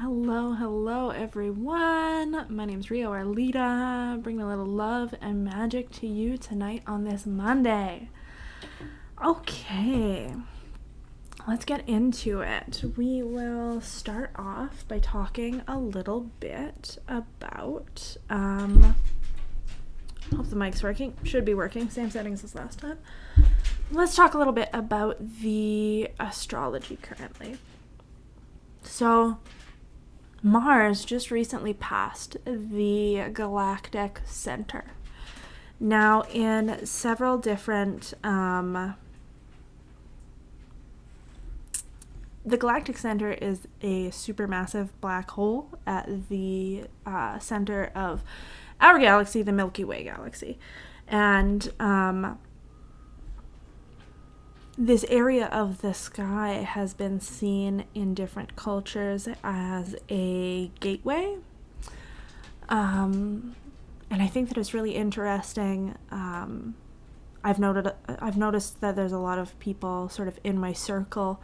Hello everyone. My name's Rio Arlita, bringing a little love and magic to you tonight on this Monday. Okay, let's get into it. We will start off by talking a little bit about, hope the mic's working, should be working, same settings as last time. Let's talk a little bit about the astrology currently. So, Mars just recently passed the galactic center. Now, in several different, the galactic center is a supermassive black hole at the center of our galaxy, the Milky Way galaxy. And this area of the sky has been seen in different cultures as a gateway. And I think that it's really interesting. I've noticed that there's a lot of people sort of in my circle,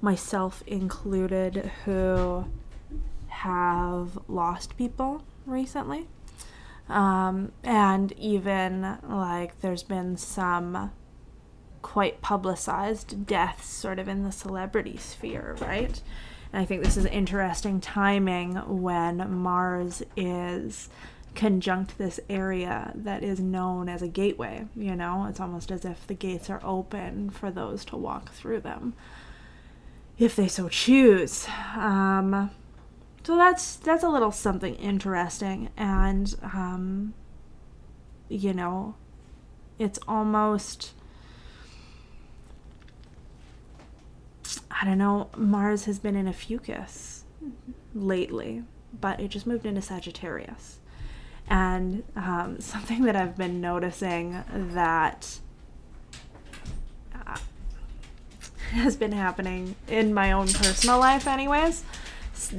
myself included, who have lost people recently. And even like there's been some quite publicized deaths sort of in the celebrity sphere, right? And I think this is interesting timing when Mars is conjunct this area that is known as a gateway. You know, it's almost as if the gates are open for those to walk through them if they so choose. So that's a little something interesting. And you know, it's almost, I don't know, Mars has been in a fucus lately, but it just moved into Sagittarius. And something that I've been noticing that has been happening in my own personal life anyways,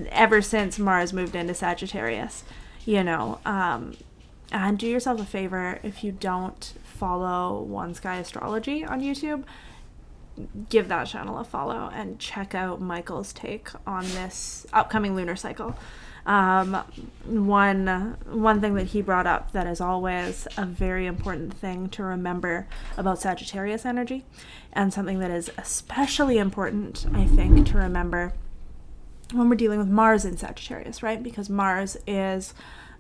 ever since Mars moved into Sagittarius, you know, and do yourself a favor, if you don't follow One Sky Astrology on YouTube, give that channel a follow and check out Michael's take on this upcoming lunar cycle. One thing that he brought up that is always a very important thing to remember about Sagittarius energy, and something that is especially important, I think, to remember when we're dealing with Mars in Sagittarius, right? Because Mars is,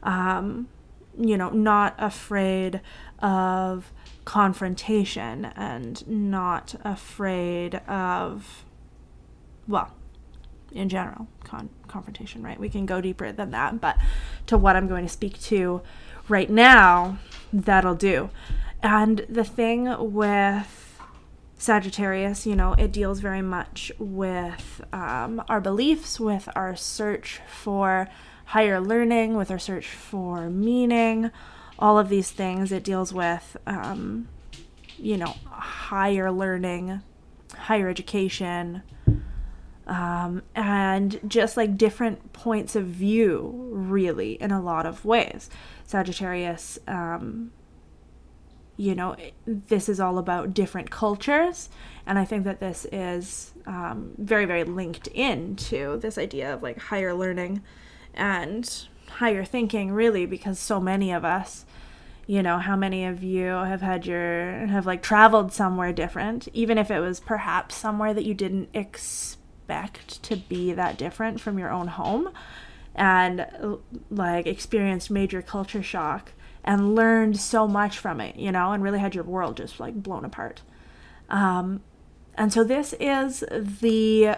you know, not afraid of confrontation and not afraid of, well, in general, confrontation, right? We can go deeper than that, but to what I'm going to speak to right now, that'll do. And the thing with Sagittarius, you know, it deals very much with our beliefs, with our search for higher learning, with our search for meaning, all of these things. It deals with, you know, higher learning, higher education, and just like different points of view, really, in a lot of ways. Sagittarius, you know, this is all about different cultures, and I think that this is very, very linked into this idea of like higher learning and higher thinking, really, because so many of us, you know, how many of you have like traveled somewhere different, even if it was perhaps somewhere that you didn't expect to be that different from your own home, and like experienced major culture shock and learned so much from it, you know, and really had your world just like blown apart. And so this is the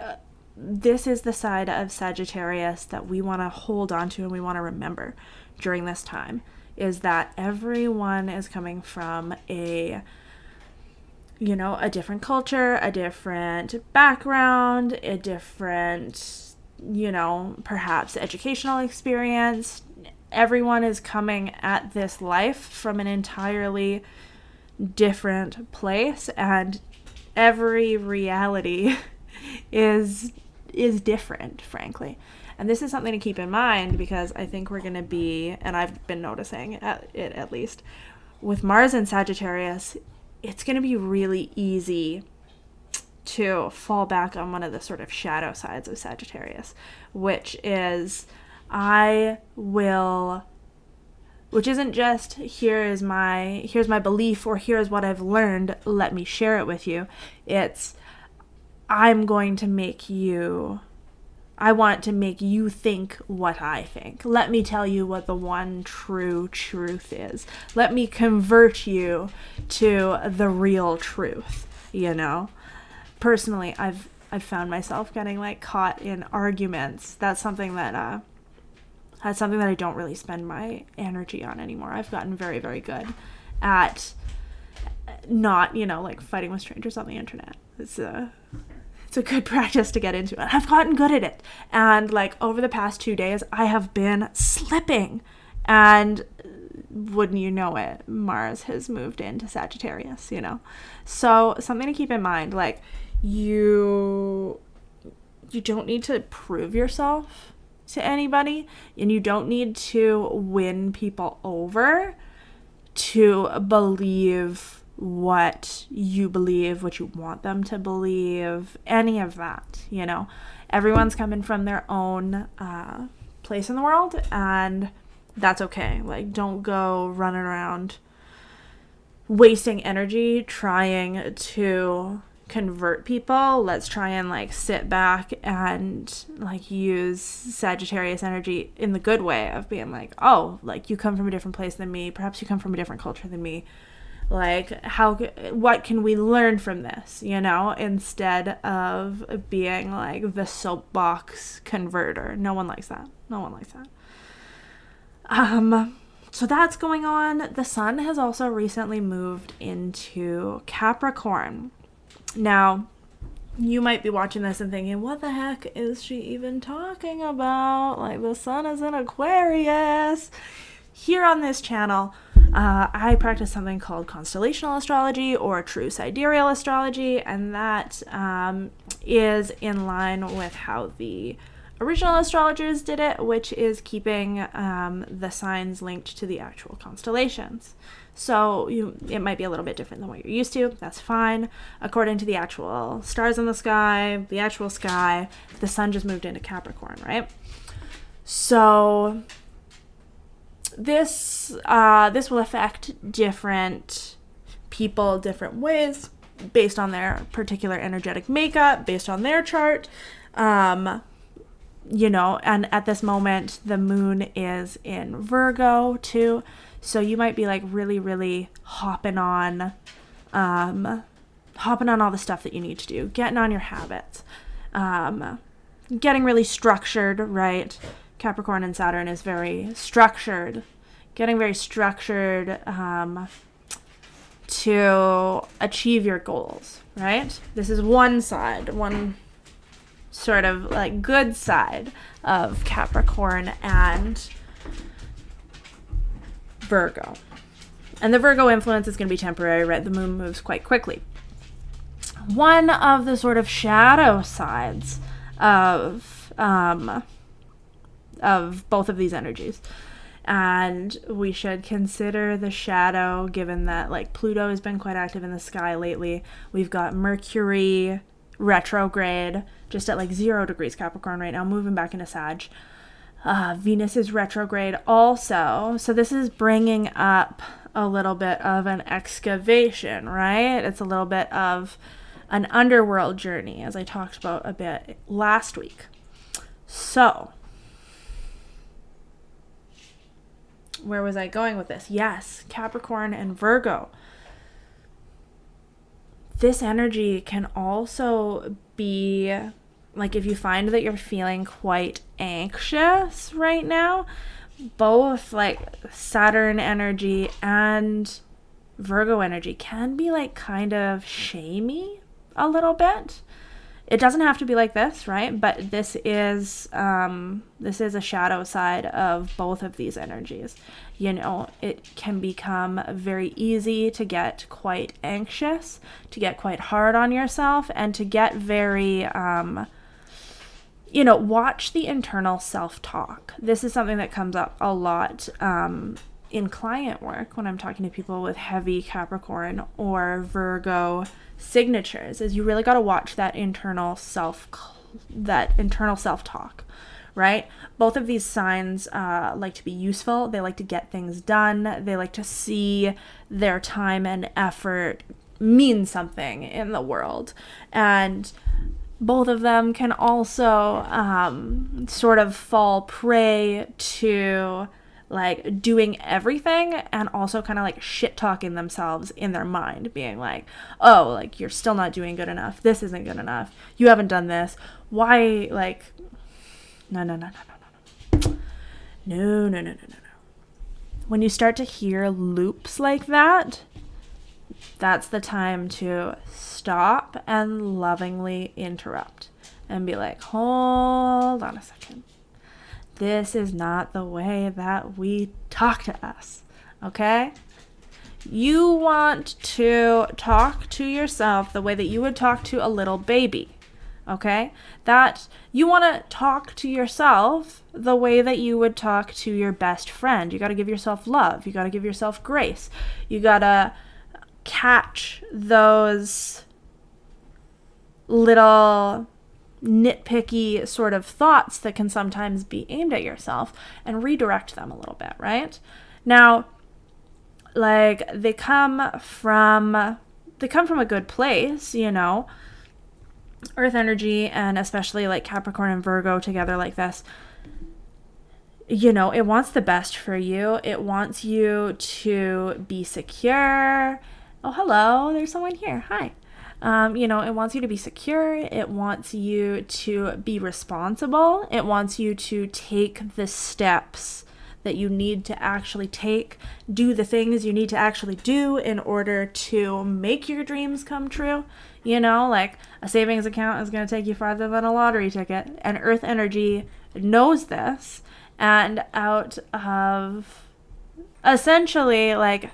side of Sagittarius that we want to hold on to and we want to remember during this time, is that everyone is coming from a different culture, a different background, a different, you know, perhaps educational experience. Everyone is coming at this life from an entirely different place, and every reality is different, frankly. And this is something to keep in mind, because I think we're going to be, and I've been noticing it at least, with Mars and Sagittarius, it's going to be really easy to fall back on one of the sort of shadow sides of Sagittarius, which is which isn't just here's my belief or here's what I've learned, let me share it with you. It's I want to make you think what I think. Let me tell you what the one true truth is. Let me convert you to the real truth, Personally, I've found myself getting like caught in arguments. That's something that I don't really spend my energy on anymore. I've gotten very, very good at not, like fighting with strangers on the internet. It's a good practice to get into, and I've gotten good at it. And like over the past 2 days, I have been slipping, and wouldn't you know it, Mars has moved into Sagittarius, So something to keep in mind, like you don't need to prove yourself to anybody, and you don't need to win people over to believe what you believe, what you want them to believe, any of that, Everyone's coming from their own place in the world, and that's okay. Like, don't go running around wasting energy trying to convert people. Let's try and like sit back and like use Sagittarius energy in the good way of being like, oh, like you come from a different place than me. Perhaps you come from a different culture than me. Like, what can we learn from this, instead of being like the soapbox converter. No one likes that. So that's going on. The sun has also recently moved into Capricorn. Now, you might be watching this and thinking, what the heck is she even talking about? Like, the sun is in Aquarius. Here on this channel, I practice something called constellational astrology or true sidereal astrology, and that is in line with how the original astrologers did it, which is keeping the signs linked to the actual constellations. So it might be a little bit different than what you're used to. That's fine. According to the actual stars in the sky, the actual sky, the sun just moved into Capricorn, right? So this will affect different people different ways based on their particular energetic makeup, based on their chart. And at this moment, the moon is in Virgo too. So you might be like really, really hopping on all the stuff that you need to do, getting on your habits, getting really structured, right? Capricorn and Saturn is very structured, getting very structured to achieve your goals, right? This is one sort of like good side of Capricorn and Virgo. And the Virgo influence is going to be temporary, right? The moon moves quite quickly. One of the sort of shadow sides of both of these energies, and we should consider the shadow given that like Pluto has been quite active in the sky lately. We've got Mercury retrograde just at like 0 degrees Capricorn right now, moving back into Sag. Venus is retrograde also. So this is bringing up a little bit of an excavation, right? It's a little bit of an underworld journey, as I talked about a bit last week. So, where was I going with this? Yes, Capricorn and Virgo. This energy can also be like if you find that you're feeling quite anxious right now, both like Saturn energy and Virgo energy can be like kind of shamey a little bit. It doesn't have to be like this, right? But this is a shadow side of both of these energies. It can become very easy to get quite anxious, to get quite hard on yourself, and to get very watch the internal self-talk. This is something that comes up a lot in client work, when I'm talking to people with heavy Capricorn or Virgo signatures, is you really got to watch that internal self-talk, right? Both of these signs like to be useful. They like to get things done. They like to see their time and effort mean something in the world. And both of them can also sort of fall prey to like doing everything and also kind of like shit talking themselves in their mind, being like, oh, like you're still not doing good enough. This isn't good enough. You haven't done this. Why? Like, no. When you start to hear loops like that, that's the time to stop and lovingly interrupt and be like, hold on a second. This is not the way that we talk to us, okay? You want to talk to yourself the way that you would talk to a little baby, okay? That you want to talk to yourself the way that you would talk to your best friend. You got to give yourself love. You got to give yourself grace. You got to catch those little nitpicky sort of thoughts that can sometimes be aimed at yourself and redirect them a little bit, right? Now, like they come from a good place, you know. Earth energy, and especially like Capricorn and Virgo together like this, you know, it wants the best for you. It wants you to be secure. Oh, hello, there's someone here. Hi. You know, it wants you to be secure. It wants you to be responsible. It wants you to take the steps that you need to actually take, do the things you need to actually do in order to make your dreams come true. You know, like a savings account is going to take you farther than a lottery ticket. And Earth energy knows this. And out of essentially like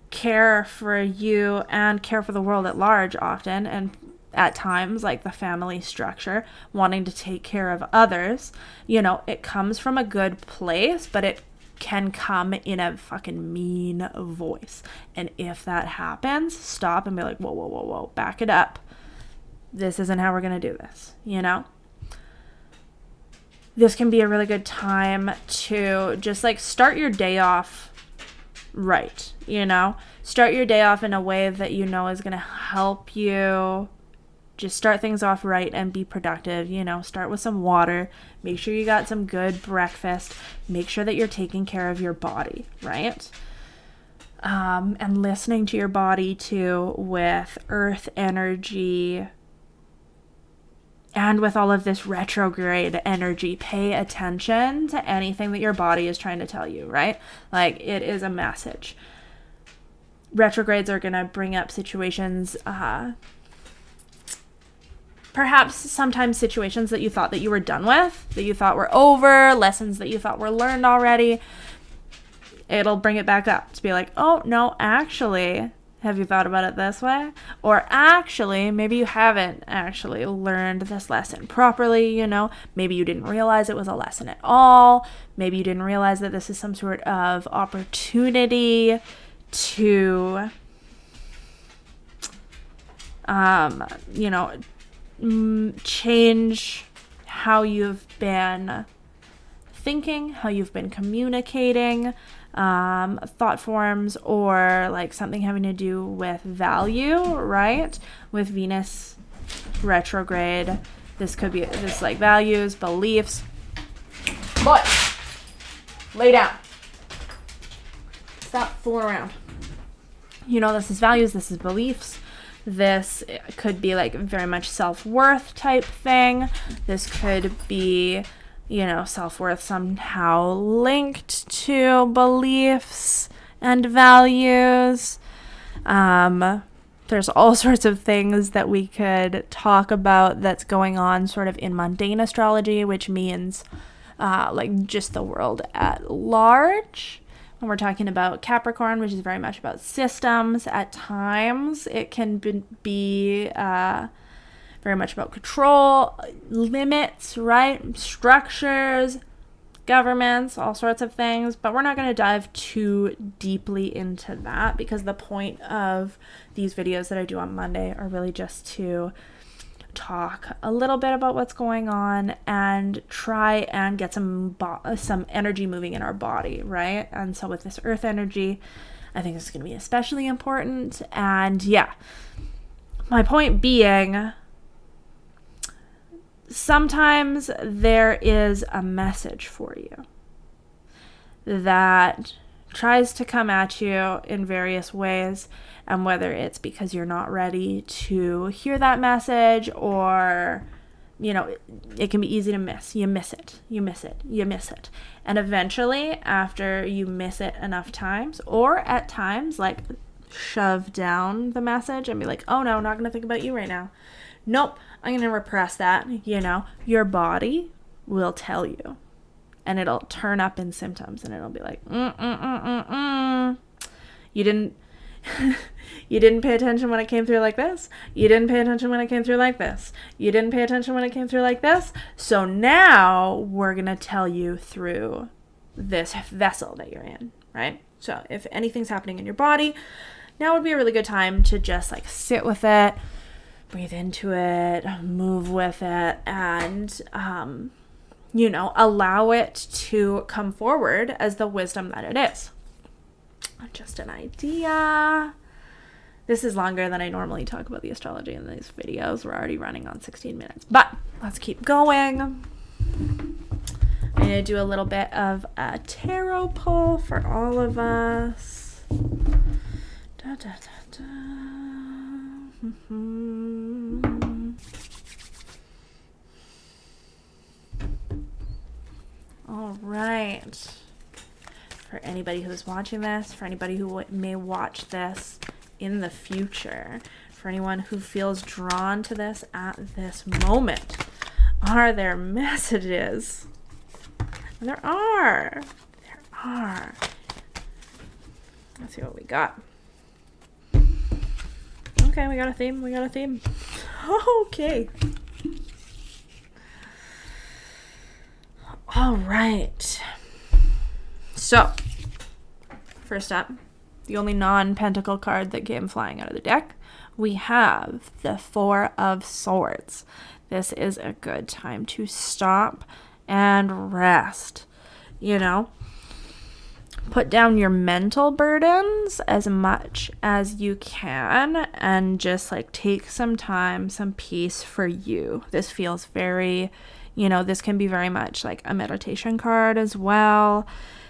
care for you and care for the world at large often, and at times like the family structure, wanting to take care of others, you know, it comes from a good place, but it can come in a fucking mean voice. And if that happens, stop and be like, whoa, back it up. This isn't how we're gonna do this, you know? This can be a really good time to just like start your day off right, you know? Start your day off in a way that you know is gonna help you just start things off right and be productive. You know, start with some water, make sure you got some good breakfast, make sure that you're taking care of your body, right? And listening to your body too with Earth energy and with all of this retrograde energy. Pay attention to anything that your body is trying to tell you, right? Like it is a message. Retrogrades are going to bring up situations, perhaps sometimes situations that you thought that you were done with, that you thought were over, lessons that you thought were learned already. It'll bring it back up to be like, oh, no, actually, have you thought about it this way? Or actually, maybe you haven't actually learned this lesson properly, you know? Maybe you didn't realize it was a lesson at all. Maybe you didn't realize that this is some sort of opportunity to, you know, change how you've been thinking, how you've been communicating, thought forms, or like something having to do with value, right? With Venus retrograde, this could be this like values, beliefs. But lay down. Stop fooling around. You know, this is values, this is beliefs. This could be like very much self-worth type thing. This could be, you know, self-worth somehow linked to beliefs and values. There's all sorts of things that we could talk about that's going on sort of in mundane astrology, which means like just the world at large. When we're talking about Capricorn, which is very much about systems, at times it can be very much about control, limits, right? Structures, governments, all sorts of things, but we're not going to dive too deeply into that because the point of these videos that I do on Monday are really just to talk a little bit about what's going on and try and get some energy moving in our body, right? And so with this earth energy, I think it's going to be especially important. And yeah, my point being, sometimes there is a message for you that tries to come at you in various ways, and whether it's because you're not ready to hear that message, or it can be easy to miss. You miss it. And eventually, after you miss it enough times, or at times like shove down the message and be like, oh no, I'm not going to think about you right now. Nope, I'm going to repress that. Your body will tell you, and it'll turn up in symptoms, and it'll be like, you didn't pay attention when it came through like this. You didn't pay attention when it came through like this. You didn't pay attention when it came through like this. So now we're going to tell you through this vessel that you're in, right? So if anything's happening in your body, now would be a really good time to just like sit with it, breathe into it, move with it, and, allow it to come forward as the wisdom that it is. Just an idea. This is longer than I normally talk about the astrology in these videos. We're already running on 16 minutes, but let's keep going. I'm going to do a little bit of a tarot pull for all of us. Da, da, da, da. All right. For anybody who's watching this, for anybody who may watch this in the future, for anyone who feels drawn to this at this moment, are there messages? And there are. Let's see what we got. Okay, we got a theme. Okay. All right. So, first up, the only non-pentacle card that came flying out of the deck, we have the Four of Swords. This is a good time to stop and rest. Put down your mental burdens as much as you can and just like take some time, some peace for you. This feels very, this can be very much like a meditation card as well.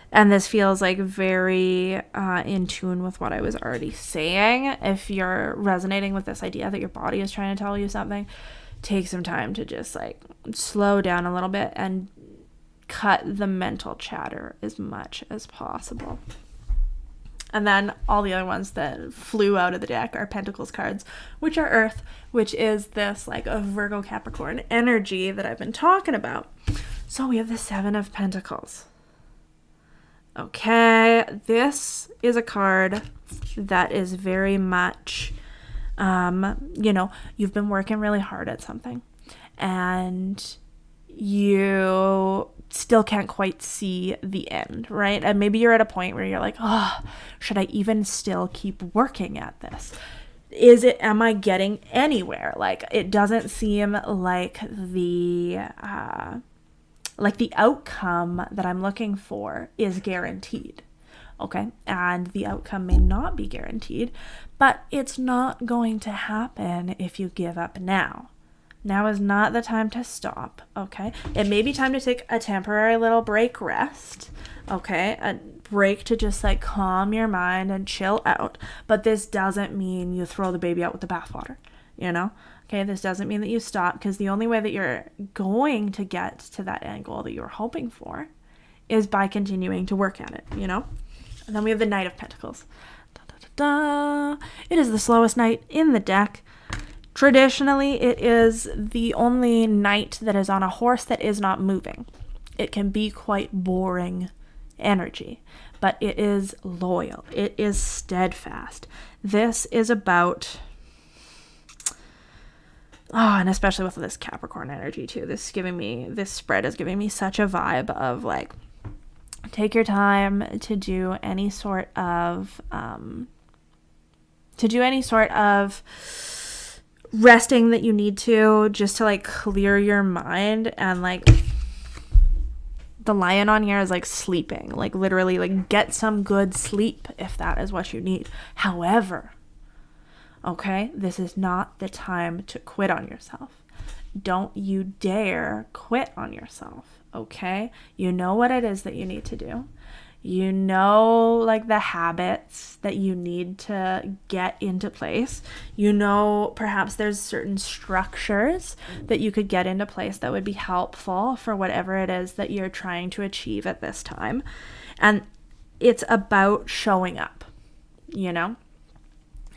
And this feels like very in tune with what I was already saying. If you're resonating with this idea that your body is trying to tell you something, take some time to just like slow down a little bit and cut the mental chatter as much as possible. And then all the other ones that flew out of the deck are Pentacles cards, which are Earth, which is this like a Virgo Capricorn energy that I've been talking about. So we have the Seven of Pentacles. Okay, this is a card that is very much, you've been working really hard at something and you still can't quite see the end, right? And maybe you're at a point where you're like, oh, should I even still keep working at this? Am I getting anywhere? Like, it doesn't seem like the outcome that I'm looking for is guaranteed. Okay. And the outcome may not be guaranteed, but it's not going to happen if you give up now. Now is not the time to stop, okay? It may be time to take a temporary little break, rest, okay? A break to just like calm your mind and chill out. But this doesn't mean you throw the baby out with the bathwater, Okay, this doesn't mean that you stop, because the only way that you're going to get to that end goal that you're hoping for is by continuing to work at it, And then we have the Knight of Pentacles. Da, da, da, da. It is the slowest knight in the deck. Traditionally, it is the only knight that is on a horse that is not moving. It can be quite boring energy, but it is loyal. It is steadfast. This is about, and especially with this Capricorn energy too, this spread is giving me such a vibe of like Take your time to do any sort of resting that you need to, just to like clear your mind. And like the lion on here is like sleeping, like literally like get some good sleep if that is what you need. However, okay, this is not the time to quit on yourself. Don't you dare quit on yourself, okay? You know what it is that you need to do. You know, like the habits that you need to get into place. You know, perhaps there's certain structures that you could get into place that would be helpful for whatever it is that you're trying to achieve at this time. And it's about showing up, you know?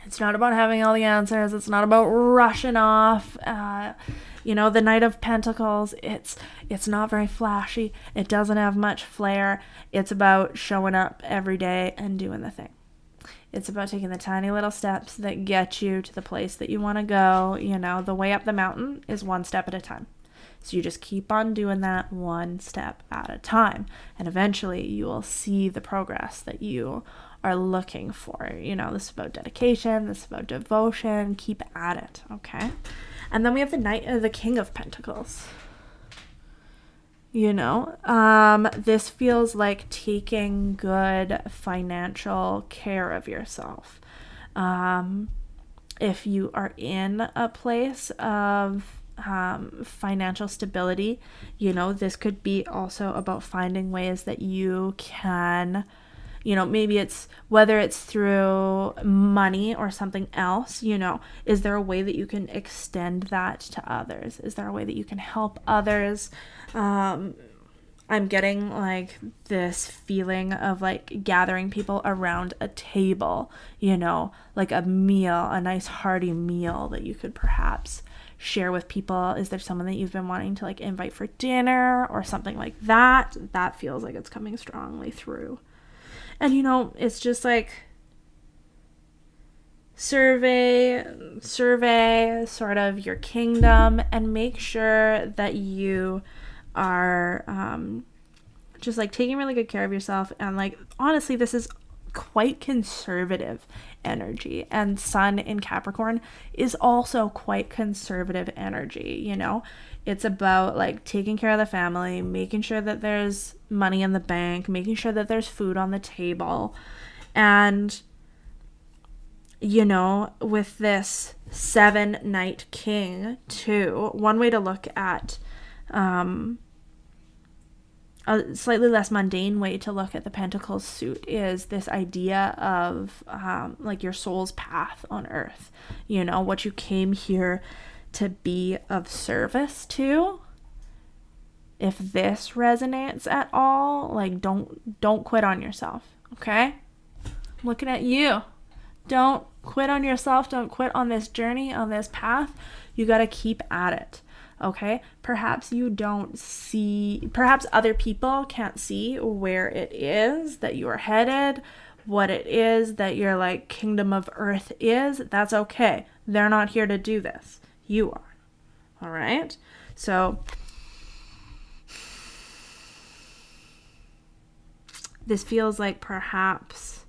It's not about having all the answers. It's not about rushing off. The Knight of Pentacles, it's not very flashy. It doesn't have much flair. It's about showing up every day and doing the thing. It's about taking the tiny little steps that get you to the place that you want to go. You know, the way up the mountain is one step at a time. So you just keep on doing that one step at a time. And eventually you will see the progress that you are looking for. You know, this is about dedication. This is about devotion. Keep at it, okay? And then we have the King of Pentacles. You know, this feels like taking good financial care of yourself. If you are in a place of financial stability, you know, this could be also about finding ways that you can, you know, maybe it's whether it's through money or something else, you know, is there a way that you can extend that to others? Is there a way that you can help others? I'm getting like this feeling of like gathering people around a table, you know, like a meal, a nice hearty meal that you could perhaps share with people. Is there someone that you've been wanting to like invite for dinner or something like that? That feels like it's coming strongly through. And, you know, it's just like survey sort of your kingdom and make sure that you are just like taking really good care of yourself. And like, honestly, this is quite conservative energy, and Sun in Capricorn is also quite conservative energy. You know, it's about like taking care of the family, making sure that there's money in the bank, making sure that there's food on the table. And you know, with this 7-Night King too, one way to look at a slightly less mundane way to look at the Pentacles suit is this idea of like your soul's path on earth, you know, what you came here to be of service to. If this resonates at all, like don't quit on yourself, okay? I'm looking at you. Don't quit on yourself. Don't quit on this journey, on this path. You got to keep at it. Okay, perhaps you don't see, perhaps other people can't see where it is that you are headed, what it is that your like kingdom of earth is. That's okay. They're not here to do this. You are. All right. So this feels like perhaps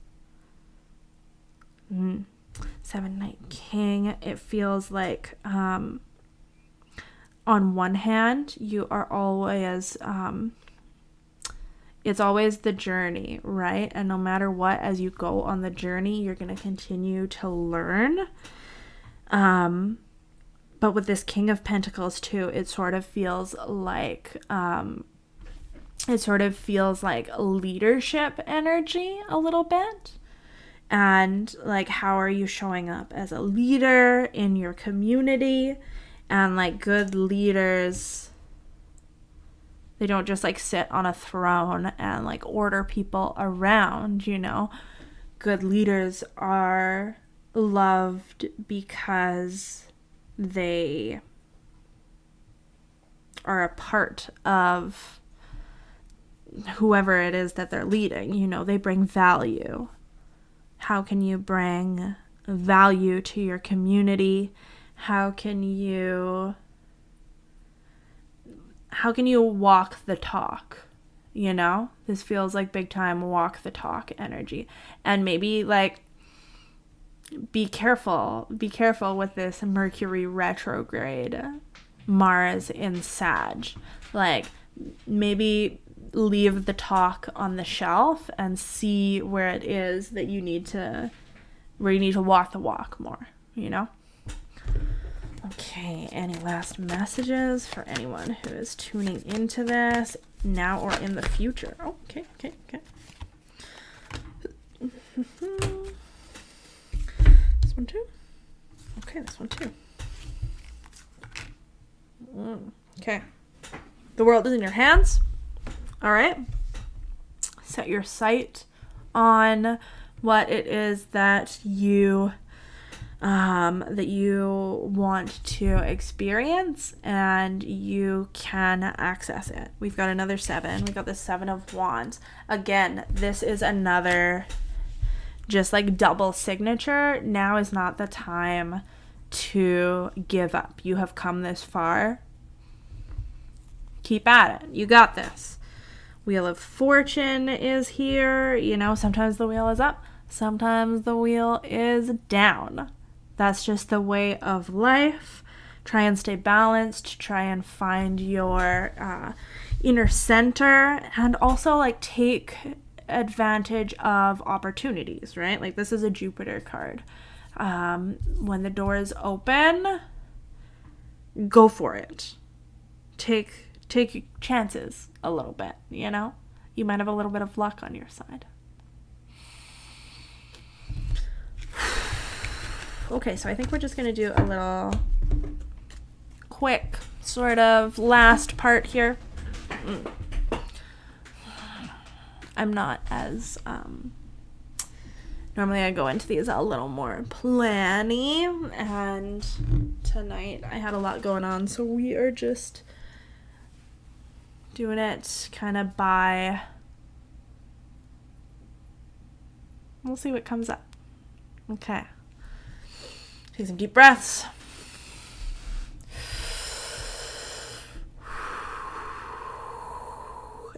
7-Night King. It feels like, on one hand, you are always, it's always the journey, right? And no matter what, as you go on the journey, you're going to continue to learn. But with this King of Pentacles too, it sort of feels like, leadership energy a little bit. And like, how are you showing up as a leader in your community? And like good leaders, they don't just like sit on a throne and like order people around, you know. Good leaders are loved because they are a part of whoever it is that they're leading, you know. They bring value. How can you bring value to your community? How can you walk the talk You know, this feels like big time walk the talk energy. And maybe like be careful with this Mercury retrograde, Mars in Sag. Like maybe leave the talk on the shelf and see where it is that you need to walk the walk more, you know? Okay, any last messages for anyone who is tuning into this now or in the future? Oh, okay. This one too? Okay, this one too. Okay. The world is in your hands. All right. Set your sight on what it is that you want to experience, and you can access it. We've got another 7. We've got the 7 of Wands. Again, this is another just like double signature. Now is not the time to give up. You have come this far. Keep at it. You got this. Wheel of Fortune is here. You know, sometimes the wheel is up, sometimes the wheel is down. That's just the way of life. Try and stay balanced. Try and find your inner center, and also like take advantage of opportunities, right? Like this is a Jupiter card. When the door is open, go for it. Take chances a little bit, you know? You might have a little bit of luck on your side. Okay, so I think we're just going to do a little quick sort of last part here. I'm not as, normally I go into these a little more planny, and tonight I had a lot going on, so we are just doing it kind of by, we'll see what comes up. Okay. Take some deep breaths.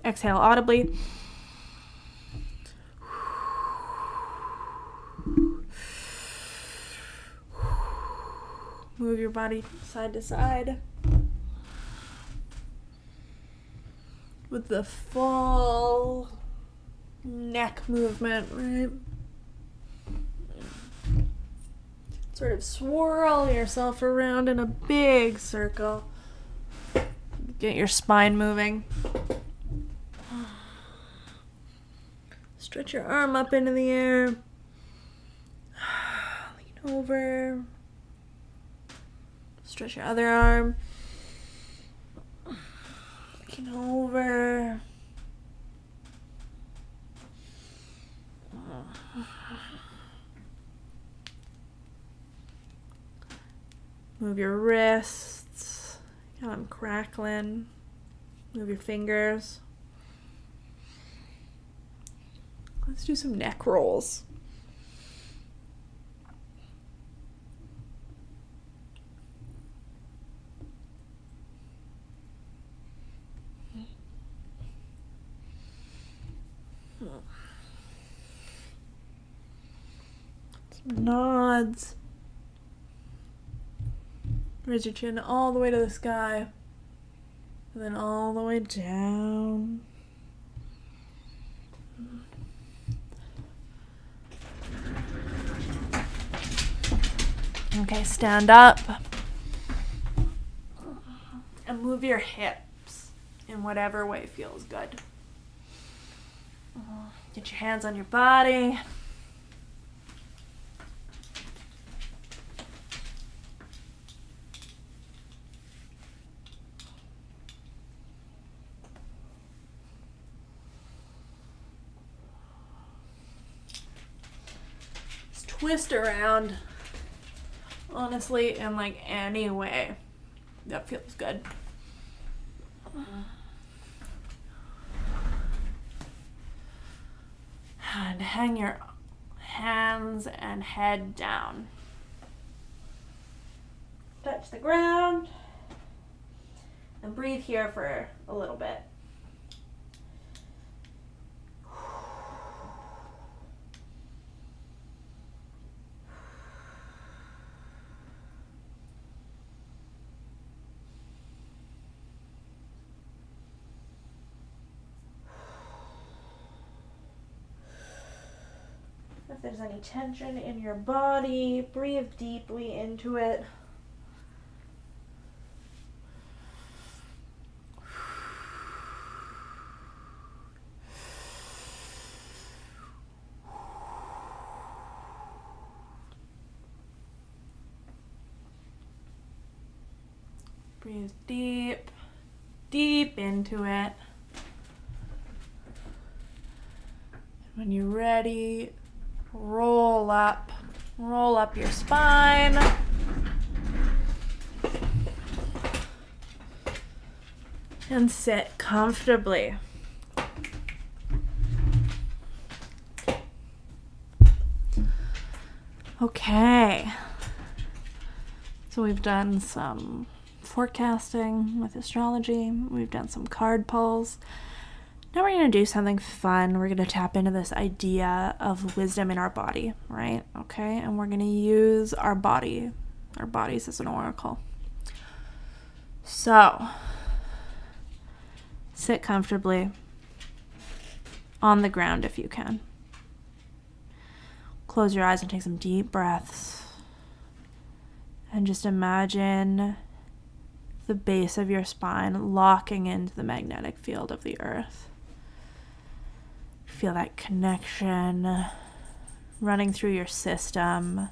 Exhale audibly. Move your body side to side with the full neck movement, right? Sort of swirl yourself around in a big circle. Get your spine moving. Stretch your arm up into the air. Lean over. Stretch your other arm. Lean over. Move your wrists. Got them crackling. Move your fingers. Let's do some neck rolls. Some nods. Raise your chin all the way to the sky, and then all the way down. Okay, stand up and move your hips in whatever way feels good. Get your hands on your body. Just twist around, honestly, in like any way that feels good. And hang your hands and head down. Touch the ground. And breathe here for a little bit. there's any tension in your body, breathe deeply into it. Breathe deep, deep into it. When you're ready, roll up your spine. And sit comfortably. Okay. So we've done some forecasting with astrology. We've done some card pulls. Now we're going to do something fun. We're going to tap into this idea of wisdom in our body, right? Okay, and we're going to use our bodies as an oracle. So, sit comfortably on the ground if you can. Close your eyes and take some deep breaths. And just imagine the base of your spine locking into the magnetic field of the earth. Feel that connection running through your system,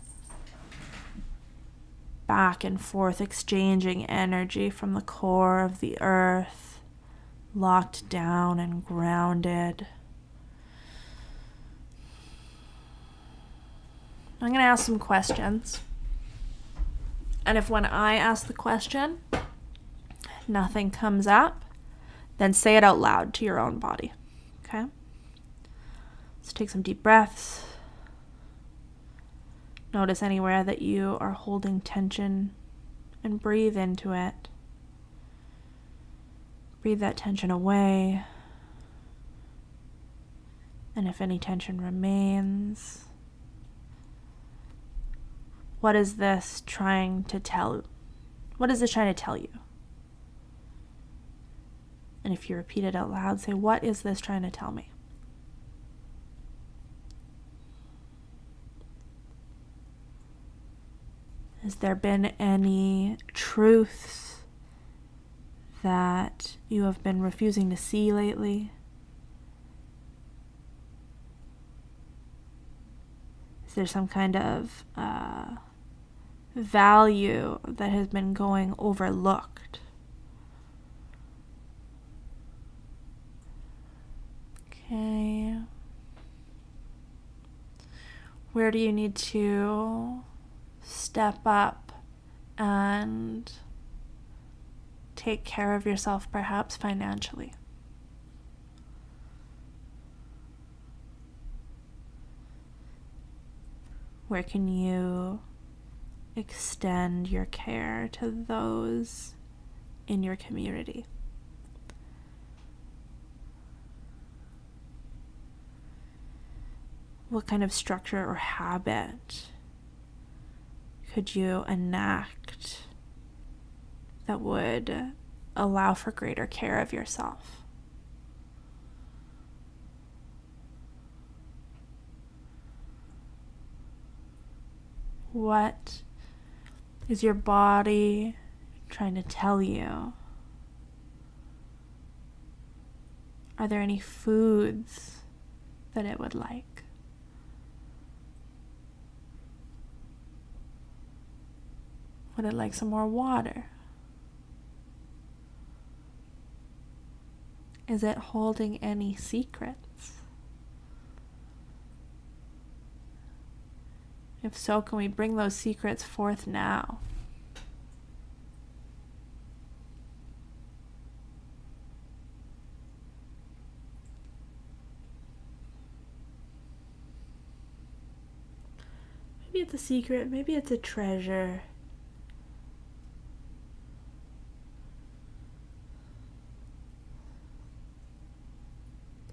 back and forth, exchanging energy from the core of the earth, locked down and grounded. I'm going to ask some questions. And if when I ask the question, nothing comes up, then say it out loud to your own body. Okay? Let's take some deep breaths. Notice anywhere that you are holding tension and breathe into it. Breathe that tension away. And if any tension remains, what is this trying to tell? What is this trying to tell you? And if you repeat it out loud, say, what is this trying to tell me? Has there been any truths that you have been refusing to see lately? Is there some kind of value that has been going overlooked? Okay. Where do you need to step up and take care of yourself, perhaps financially? Where can you extend your care to those in your community? What kind of structure or habit could you enact that would allow for greater care of yourself? What is your body trying to tell you? Are there any foods that it would like? Would it like some more water? Is it holding any secrets? If so, can we bring those secrets forth now? Maybe it's a secret, maybe it's a treasure.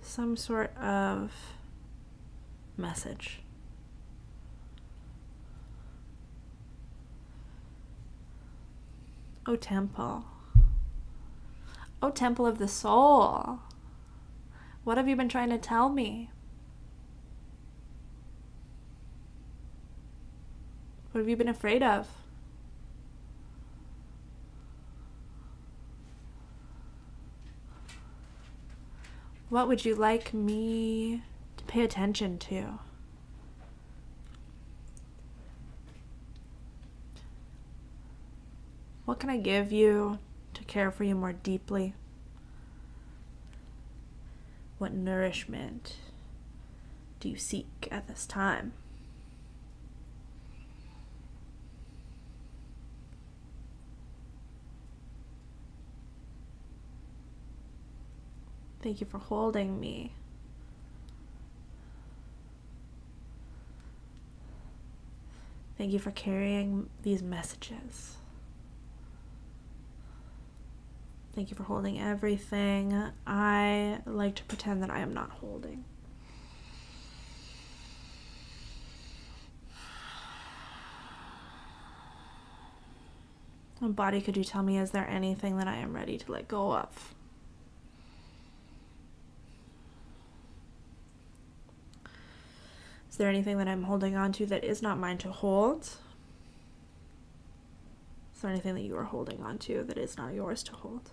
Some sort of message. O Temple. O Temple of the Soul. What have you been trying to tell me? What have you been afraid of? What would you like me to pay attention to? What can I give you to care for you more deeply? What nourishment do you seek at this time? Thank you for holding me. Thank you for carrying these messages. Thank you for holding everything I like to pretend that I am not holding. And body, could you tell me, is there anything that I am ready to let go of? Is there anything that I'm holding on to that is not mine to hold? Is there anything that you are holding on to that is not yours to hold?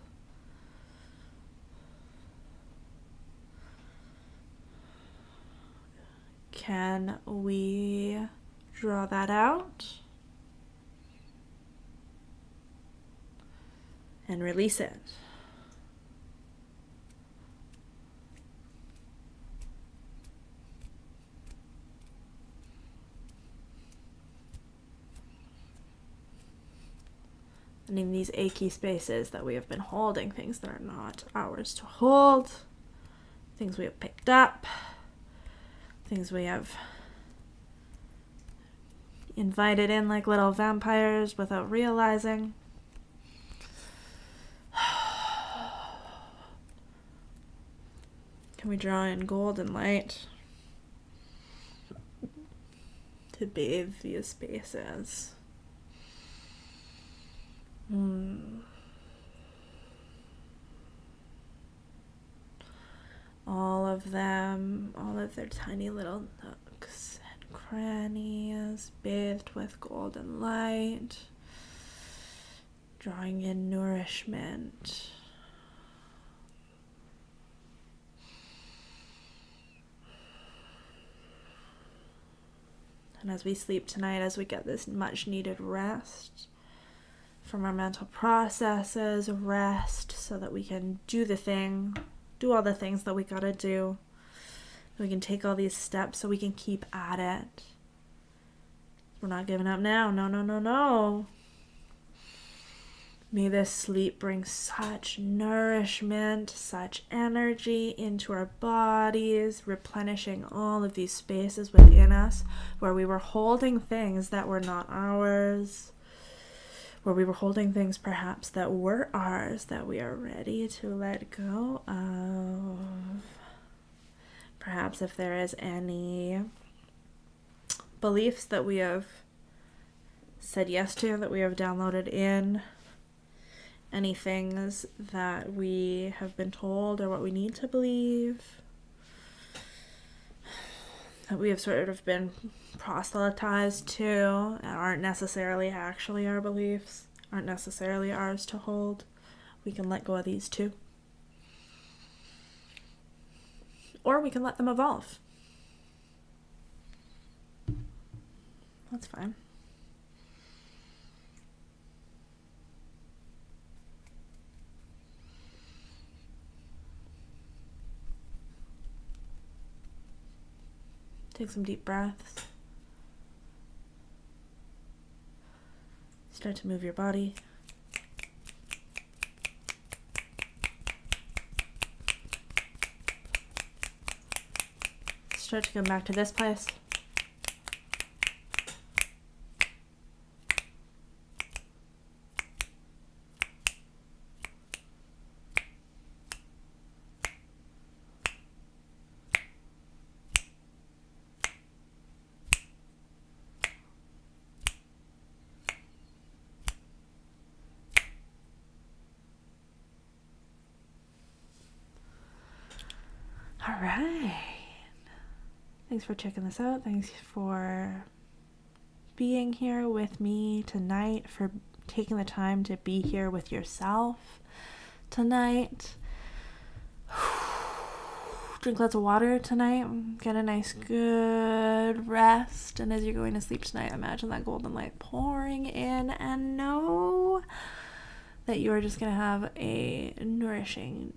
Can we draw that out and release it? And in these achy spaces that we have been holding, things that are not ours to hold, things we have picked up, things we have invited in like little vampires without realizing. Can we draw in golden light to bathe these spaces? All of them, all of their tiny little nooks and crannies, bathed with golden light, drawing in nourishment. And as we sleep tonight, as we get this much needed rest from our mental processes, rest so that we can do all the things that we gotta do. We can take all these steps so we can keep at it. We're not giving up now. No, no, no, no. May this sleep bring such nourishment, such energy into our bodies, replenishing all of these spaces within us where we were holding things that were not ours, where we were holding things perhaps that were ours that we are ready to let go of. Perhaps if there is any beliefs that we have said yes to, that we have downloaded in, any things that we have been told or what we need to believe, that we have sort of been proselytized to and aren't necessarily actually our beliefs, aren't necessarily ours to hold, we can let go of these too. Or we can let them evolve. That's fine. Take some deep breaths. Start to move your body. Start to come back to this place. All right. Thanks for checking this out. Thanks for being here with me tonight, for taking the time to be here with yourself tonight. Drink lots of water tonight. Get a nice good rest. And as you're going to sleep tonight, imagine that golden light pouring in, and know that you are just going to have a nourishing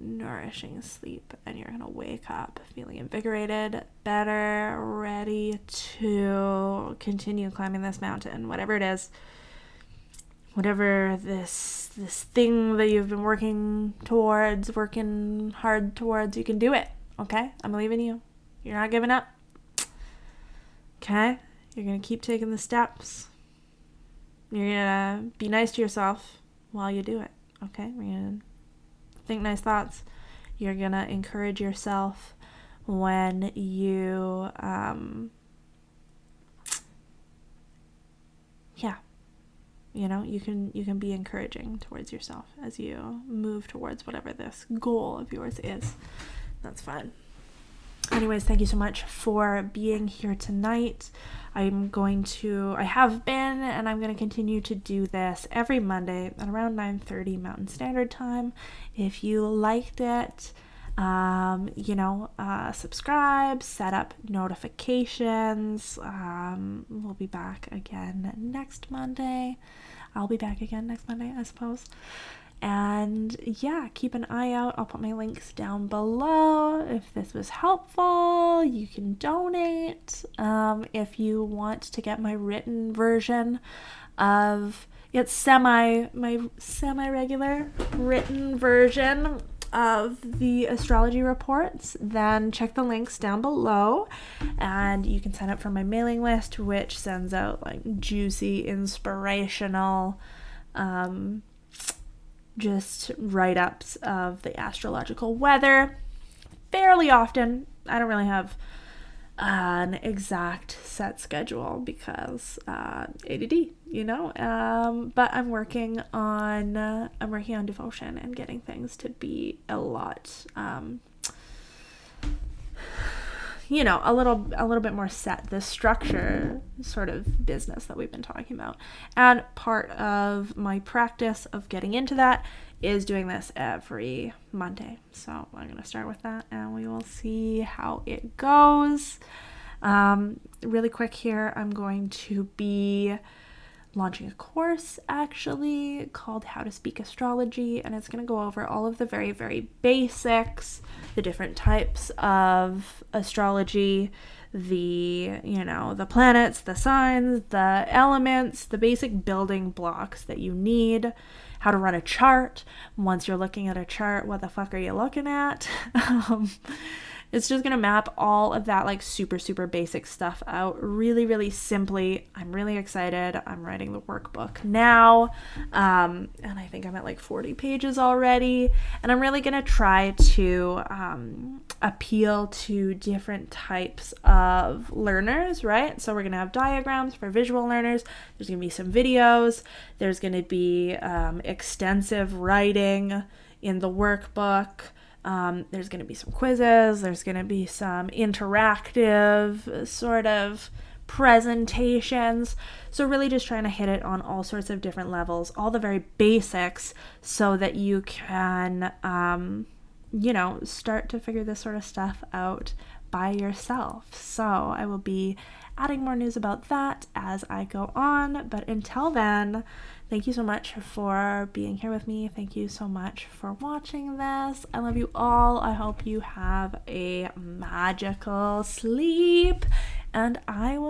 sleep, and you're going to wake up feeling invigorated, better, ready to continue climbing this mountain, whatever it is, whatever this thing that you've been working hard towards, you can do it. Okay? I'm believing you. You're not giving up. Okay? You're going to keep taking the steps. You're going to be nice to yourself while you do it. Okay? You're going to think nice thoughts. You're going to encourage yourself when you, you can be encouraging towards yourself as you move towards whatever this goal of yours is. That's fine. Anyways, thank you so much for being here tonight. I have been, and I'm going to continue to do this every Monday at around 9:30 Mountain Standard Time. If you liked it, subscribe, set up notifications. We'll be back again next Monday. I'll be back again next Monday, I suppose. And yeah, keep an eye out. I'll put my links down below. If this was helpful, you can donate. If you want to get my written version of my semi-regular written version of the astrology reports, then check the links down below, and you can sign up for my mailing list, which sends out like juicy, inspirational, just write-ups of the astrological weather fairly often. I don't really have an exact set schedule because ADD, but I'm working on devotion and getting things to be a lot a little bit more set, the structure sort of business that we've been talking about. And part of my practice of getting into that is doing this every Monday. So I'm going to start with that, and we will see how it goes. Really quick here, I'm going to be launching a course actually called How to Speak Astrology, and it's going to go over all of the very, very basics, the different types of astrology, the planets, the signs, the elements, the basic building blocks that you need, how to run a chart. Once you're looking at a chart, what the fuck are you looking at? It's just going to map all of that like super, super basic stuff out really, really simply. I'm really excited. I'm writing the workbook now. And I think I'm at like 40 pages already. And I'm really going to try to appeal to different types of learners, right? So we're going to have diagrams for visual learners. There's going to be some videos. There's going to be extensive writing in the workbook. There's going to be some quizzes, there's going to be some interactive sort of presentations. So really just trying to hit it on all sorts of different levels, all the very basics, so that you can, start to figure this sort of stuff out by yourself. So I will be adding more news about that as I go on. But until then, thank you so much for being here with me. Thank you so much for watching this. I love you all. I hope you have a magical sleep, and I will